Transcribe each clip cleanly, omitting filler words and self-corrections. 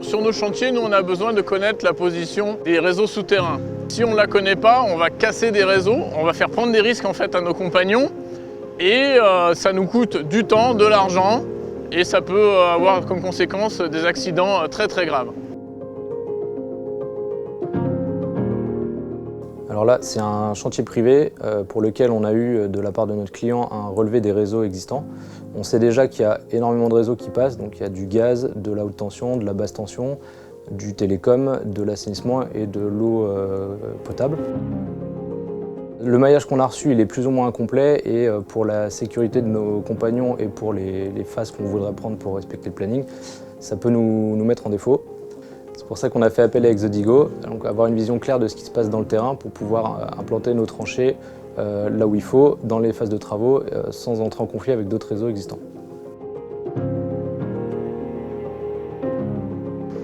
Sur nos chantiers, nous, on a besoin de connaître la position des réseaux souterrains. Si on ne la connaît pas, on va casser des réseaux, on va faire prendre des risques en fait à nos compagnons et ça nous coûte du temps, de l'argent et ça peut avoir comme conséquence des accidents très très graves. Alors là, c'est un chantier privé pour lequel on a eu de la part de notre client un relevé des réseaux existants. On sait déjà qu'il y a énormément de réseaux qui passent, donc il y a du gaz, de la haute tension, de la basse tension, du télécom, de l'assainissement et de l'eau potable. Le maillage qu'on a reçu, il est plus ou moins incomplet et pour la sécurité de nos compagnons et pour les phases qu'on voudrait prendre pour respecter le planning, ça peut nous mettre en défaut. C'est pour ça qu'on a fait appel à Exodigo, donc avoir une vision claire de ce qui se passe dans le terrain pour pouvoir implanter nos tranchées là où il faut, dans les phases de travaux, sans entrer en conflit avec d'autres réseaux existants.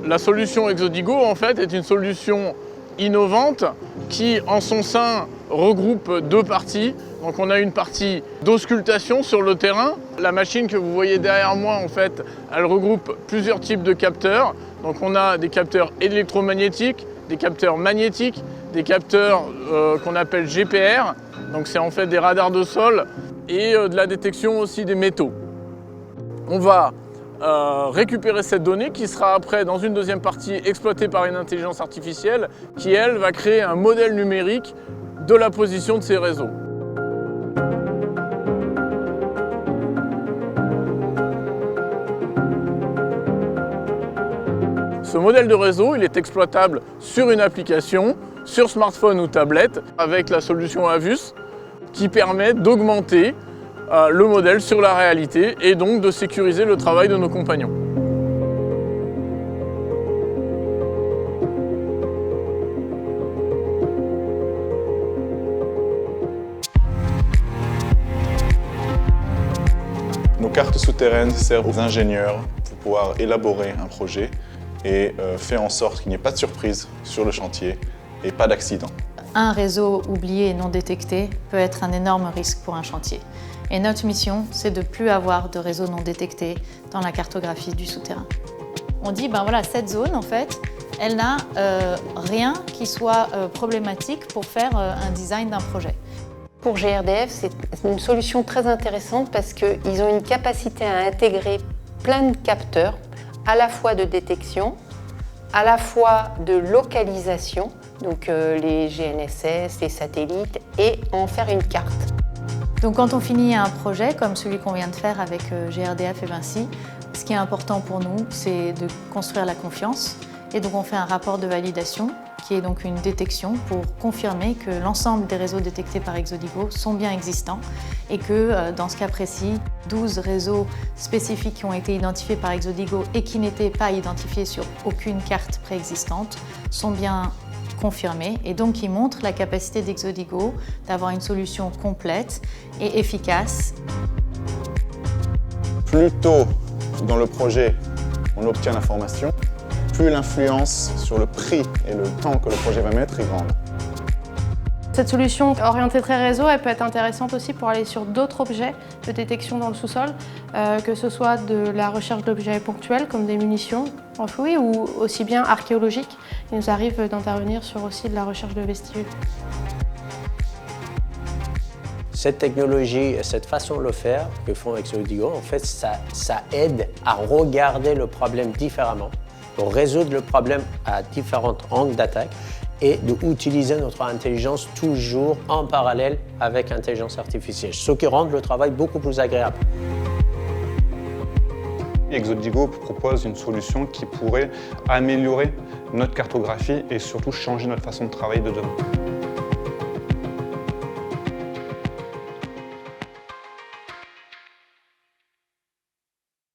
La solution Exodigo, en fait, est une solution innovante qui, en son sein, regroupe deux parties. Donc on a une partie d'auscultation sur le terrain. La machine que vous voyez derrière moi, en fait, elle regroupe plusieurs types de capteurs. Donc on a des capteurs électromagnétiques, des capteurs magnétiques, des capteurs qu'on appelle GPR. Donc c'est en fait des radars de sol et de la détection aussi des métaux. On va récupérer cette donnée qui sera après, dans une deuxième partie, exploitée par une intelligence artificielle qui, elle, va créer un modèle numérique de la position de ces réseaux. Ce modèle de réseau, il est exploitable sur une application, sur smartphone ou tablette, avec la solution Avus, qui permet d'augmenter le modèle sur la réalité et donc de sécuriser le travail de nos compagnons. Nos cartes souterraines servent aux ingénieurs pour pouvoir élaborer un projet et faire en sorte qu'il n'y ait pas de surprise sur le chantier et pas d'accident. Un réseau oublié et non détecté peut être un énorme risque pour un chantier. Et notre mission, c'est de ne plus avoir de réseau non détecté dans la cartographie du souterrain. On dit, ben voilà, cette zone, en fait, elle n'a rien qui soit problématique pour faire un design d'un projet. Pour GRDF, c'est une solution très intéressante parce qu'ils ont une capacité à intégrer plein de capteurs, à la fois de détection, à la fois de localisation, donc les GNSS, les satellites, et en faire une carte. Donc quand on finit un projet comme celui qu'on vient de faire avec GRDF et Vinci, ce qui est important pour nous, c'est de construire la confiance. Et donc on fait un rapport de validation, qui est donc une détection pour confirmer que l'ensemble des réseaux détectés par Exodigo sont bien existants et que dans ce cas précis, 12 réseaux spécifiques qui ont été identifiés par Exodigo et qui n'étaient pas identifiés sur aucune carte préexistante sont bien confirmés et donc qui montrent la capacité d'Exodigo d'avoir une solution complète et efficace. Plus tôt dans le projet on obtient l'information, plus l'influence sur le prix et le temps que le projet va mettre est grande. Cette solution orientée très réseau, elle peut être intéressante aussi pour aller sur d'autres objets de détection dans le sous-sol, que ce soit de la recherche d'objets ponctuels comme des munitions enfouies ou aussi bien archéologiques. Il nous arrive d'intervenir sur aussi de la recherche de vestiges. Cette technologie, cette façon de le faire que font Exodigo, en fait, ça aide à regarder le problème différemment, pour résoudre le problème à différents angles d'attaque et d'utiliser notre intelligence toujours en parallèle avec l'intelligence artificielle, ce qui rend le travail beaucoup plus agréable. Exodigo propose une solution qui pourrait améliorer notre cartographie et surtout changer notre façon de travailler de demain.